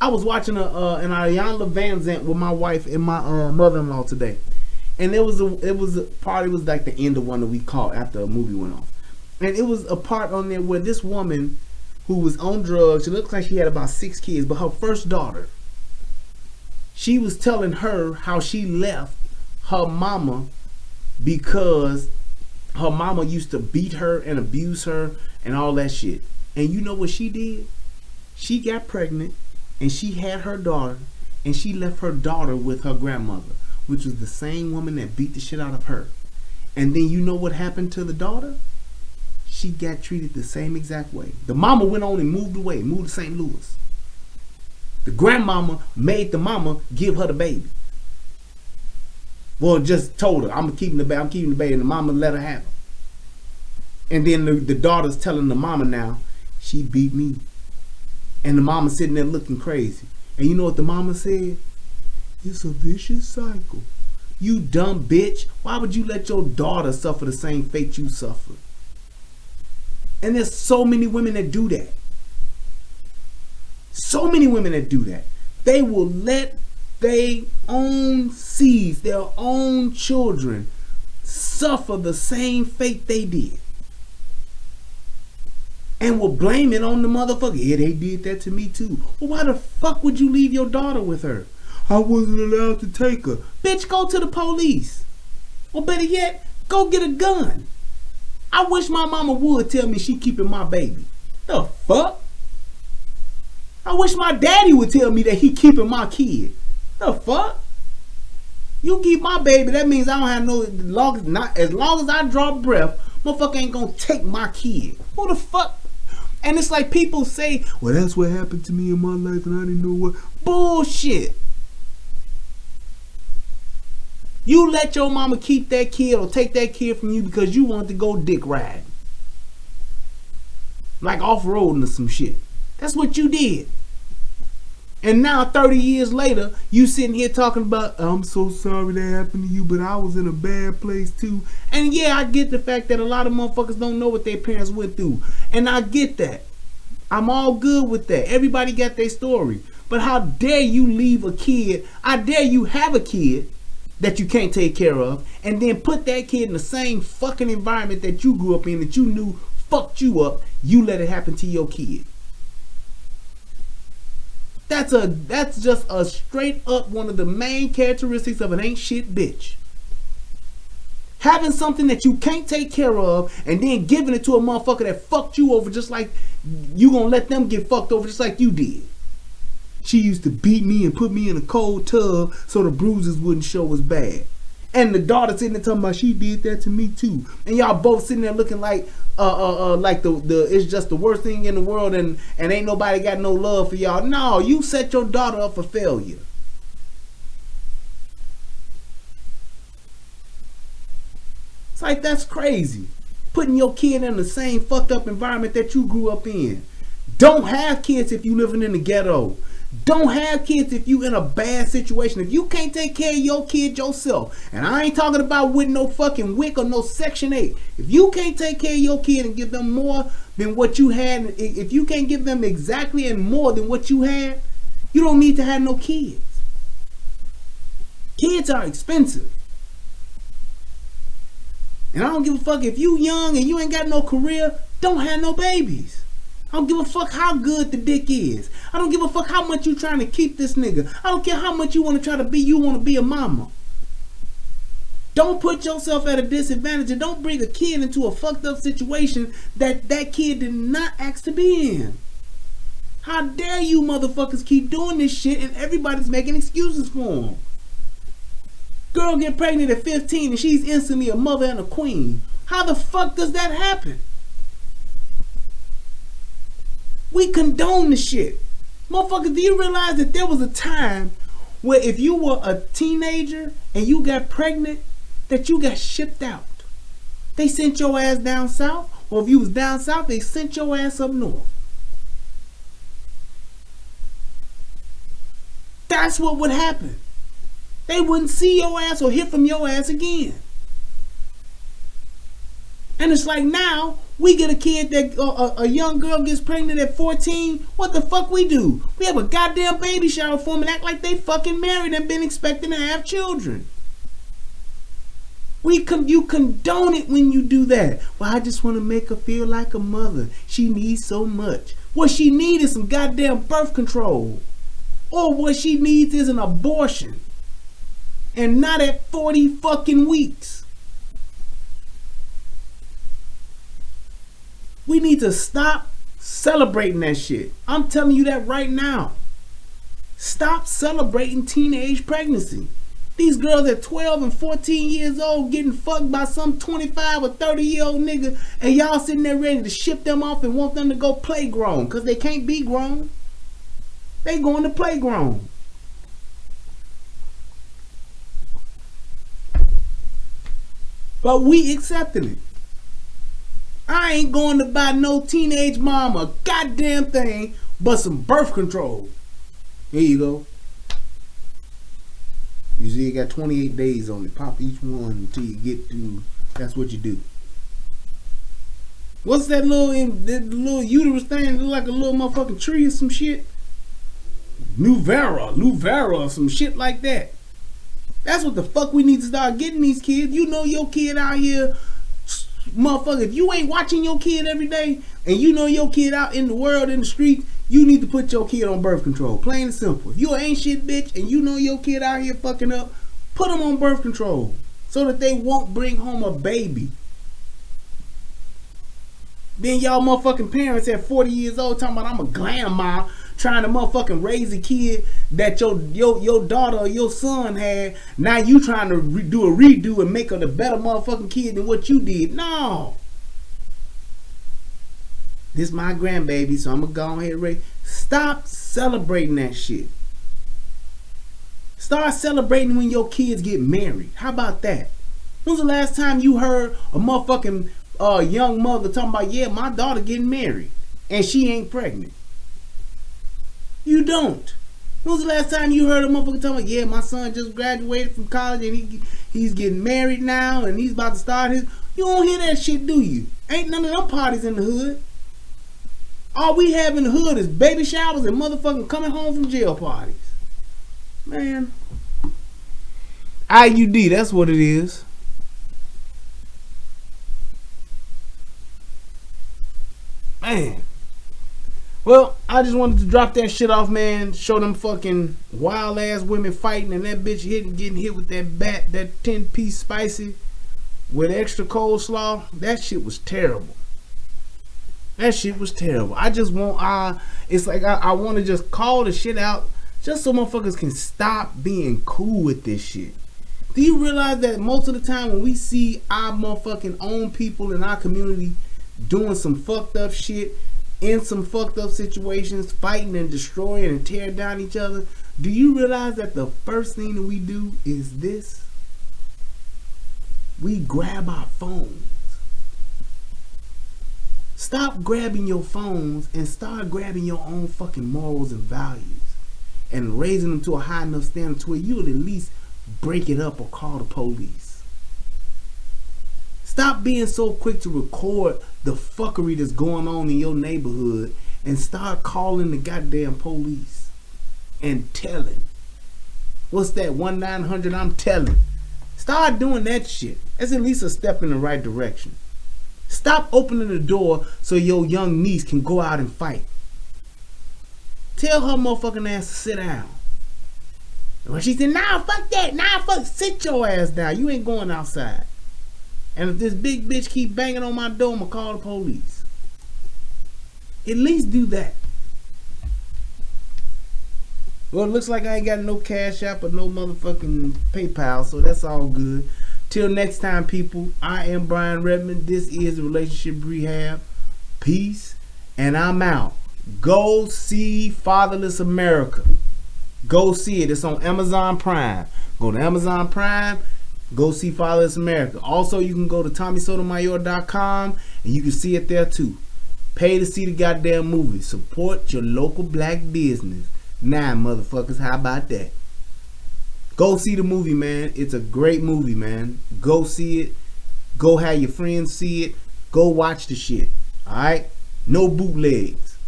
I was watching an Ariana Van Zant with my wife and my mother-in-law today, and it was a part. It was like the end of one that we caught after a movie went off, and it was a part on there where this woman who was on drugs. She looked like she had about 6 kids, but her first daughter. She was telling her how she left her mama because her mama used to beat her and abuse her and all that shit. And you know what she did? She got pregnant. And she had her daughter, and she left her daughter with her grandmother, which was the same woman that beat the shit out of her. And then you know what happened to the daughter? She got treated the same exact way. The mama went on and moved away, moved to St. Louis. The grandmama made the mama give her the baby. Well, just told her, I'm keeping the baby, and the mama let her have it. And then the daughter's telling the mama now, she beat me. And the mama sitting there looking crazy. And you know what the mama said? It's a vicious cycle. You dumb bitch. Why would you let your daughter suffer the same fate you suffered? And there's so many women that do that. So many women that do that. They will let their own seeds, their own children, suffer the same fate they did. And will blame it on the motherfucker. Yeah, they did that to me too. Well, why the fuck would you leave your daughter with her? I wasn't allowed to take her. Bitch, go to the police. Or better yet, go get a gun. I wish my mama would tell me she keeping my baby. The fuck? I wish my daddy would tell me that he keeping my kid. The fuck? You keep my baby, that means I don't have no, as long as I draw breath, motherfucker ain't gonna take my kid. Who the fuck? And it's like people say, well, that's what happened to me in my life and I didn't know what. Bullshit. You let your mama keep that kid or take that kid from you because you want to go dick riding. Like off-roading or some shit. That's what you did. And now 30 years later, you sitting here talking about, I'm so sorry that happened to you, but I was in a bad place too. And yeah, I get the fact that a lot of motherfuckers don't know what their parents went through. And I get that. I'm all good with that. Everybody got their story. But how dare you leave a kid, how dare you have a kid that you can't take care of, and then put that kid in the same fucking environment that you grew up in, that you knew fucked you up, you let it happen to your kid. That's just a straight up one of the main characteristics of an ain't shit bitch. Having something that you can't take care of and then giving it to a motherfucker that fucked you over just like you gonna let them get fucked over just like you did. She used to beat me and put me in a cold tub so the bruises wouldn't show as bad. And the daughter sitting there talking about she did that to me too. And y'all both sitting there looking like the it's just the worst thing in the world and ain't nobody got no love for y'all. No, you set your daughter up for failure. It's like, that's crazy. Putting your kid in the same fucked up environment that you grew up in. Don't have kids if you living in the ghetto. Don't have kids if you in a bad situation. If you can't take care of your kid yourself, and I ain't talking about with no fucking WIC or no Section 8. If you can't take care of your kid and give them more than what you had, if you can't give them exactly and more than what you had, you don't need to have no kids. Kids are expensive. And I don't give a fuck if you young and you ain't got no career, don't have no babies. I don't give a fuck how good the dick is. I don't give a fuck how much you trying to keep this nigga. I don't care how much you want to try to be. You want to be a mama. Don't put yourself at a disadvantage and don't bring a kid into a fucked up situation that kid did not ask to be in. How dare you motherfuckers keep doing this shit and everybody's making excuses for them. Girl get pregnant at 15 and she's instantly a mother and a queen. How the fuck does that happen? We condone the shit. Motherfuckers, do you realize that there was a time where if you were a teenager and you got pregnant, that you got shipped out? They sent your ass down south, or if you was down south, they sent your ass up north. That's what would happen. They wouldn't see your ass or hear from your ass again. And it's like now, we get a kid that, a young girl gets pregnant at 14. What the fuck we do? We have a goddamn baby shower for them and act like they fucking married and been expecting to have children. You condone it when you do that. Well, I just want to make her feel like a mother. She needs so much. What she needs is some goddamn birth control. Or what she needs is an abortion. And not at 40 fucking weeks. We need to stop celebrating that shit. I'm telling you that right now. Stop celebrating teenage pregnancy. These girls at 12 and 14 years old getting fucked by some 25 or 30-year-old nigga, and y'all sitting there ready to ship them off and want them to go play grown because they can't be grown. They going to play grown. But we accepting it. I ain't going to buy no teenage mom a goddamn thing but some birth control. Here you go. You see, you got 28 days on it. Pop each one until you get to. That's what you do. What's that little uterus thing? Look like a little motherfucking tree or some shit. Luvera, or some shit like that. That's what the fuck we need to start getting these kids. You know your kid out here, motherfucker. If you ain't watching your kid every day, and you know your kid out in the world, in the street, you need to put your kid on birth control. Plain and simple. If you ain't shit bitch, and you know your kid out here fucking up, put them on birth control. So that they won't bring home a baby. Then y'all motherfucking parents at 40 years old talking about I'm a grandma trying to motherfucking raise a kid that your daughter or your son had. Now you trying to do a redo and make her the better motherfucking kid than what you did. No. This my grandbaby, so I'm gonna go ahead and raise. Stop celebrating that shit. Start celebrating when your kids get married. How about that? When's the last time you heard a motherfucking young mother talking about, yeah, my daughter getting married and she ain't pregnant? You don't. When's the last time you heard a motherfucker talking about, yeah, my son just graduated from college and he's getting married now and he's about to start his... You don't hear that shit, do you? Ain't none of them parties in the hood. All we have in the hood is baby showers and motherfucking coming home from jail parties. Man. IUD, that's what it is. Man. Well, I just wanted to drop that shit off, man. Show them fucking wild ass women fighting and that bitch getting hit with that bat, that 10-piece spicy with extra coleslaw. That shit was terrible. That shit was terrible. I just want, it's like I want to just call the shit out just so motherfuckers can stop being cool with this shit. Do you realize that most of the time when we see our motherfucking own people in our community doing some fucked up shit, in some fucked up situations, fighting and destroying and tearing down each other, do you realize that the first thing that we do is this? We grab our phones. Stop grabbing your phones and start grabbing your own fucking morals and values and raising them to a high enough standard to where you'll at least break it up or call the police. Stop being so quick to record the fuckery that's going on in your neighborhood and start calling the goddamn police and telling. What's that? 1-900 I'm telling. Start doing that shit. That's at least a step in the right direction. Stop opening the door so your young niece can go out and fight. Tell her motherfucking ass to sit down. And when she said, nah, fuck that. Nah, fuck, sit your ass down. You ain't going outside. And if this big bitch keep banging on my door, I'm gonna call the police. At least do that. Well, it looks like I ain't got no Cash App or no motherfucking PayPal, so that's all good. Till next time, people, I am Brian Redmond. This is Relationship Rehab. Peace, and I'm out. Go see Fatherless America. Go see it. It's on Amazon Prime. Go to Amazon Prime. Go see Fatherless America. Also, you can go to TommySotomayor.com and you can see it there too. Pay to see the goddamn movie. Support your local black business. Nah, motherfuckers, how about that? Go see the movie, man. It's a great movie, man. Go see it. Go have your friends see it. Go watch the shit. Alright? No bootlegs.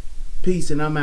Peace, and I'm out.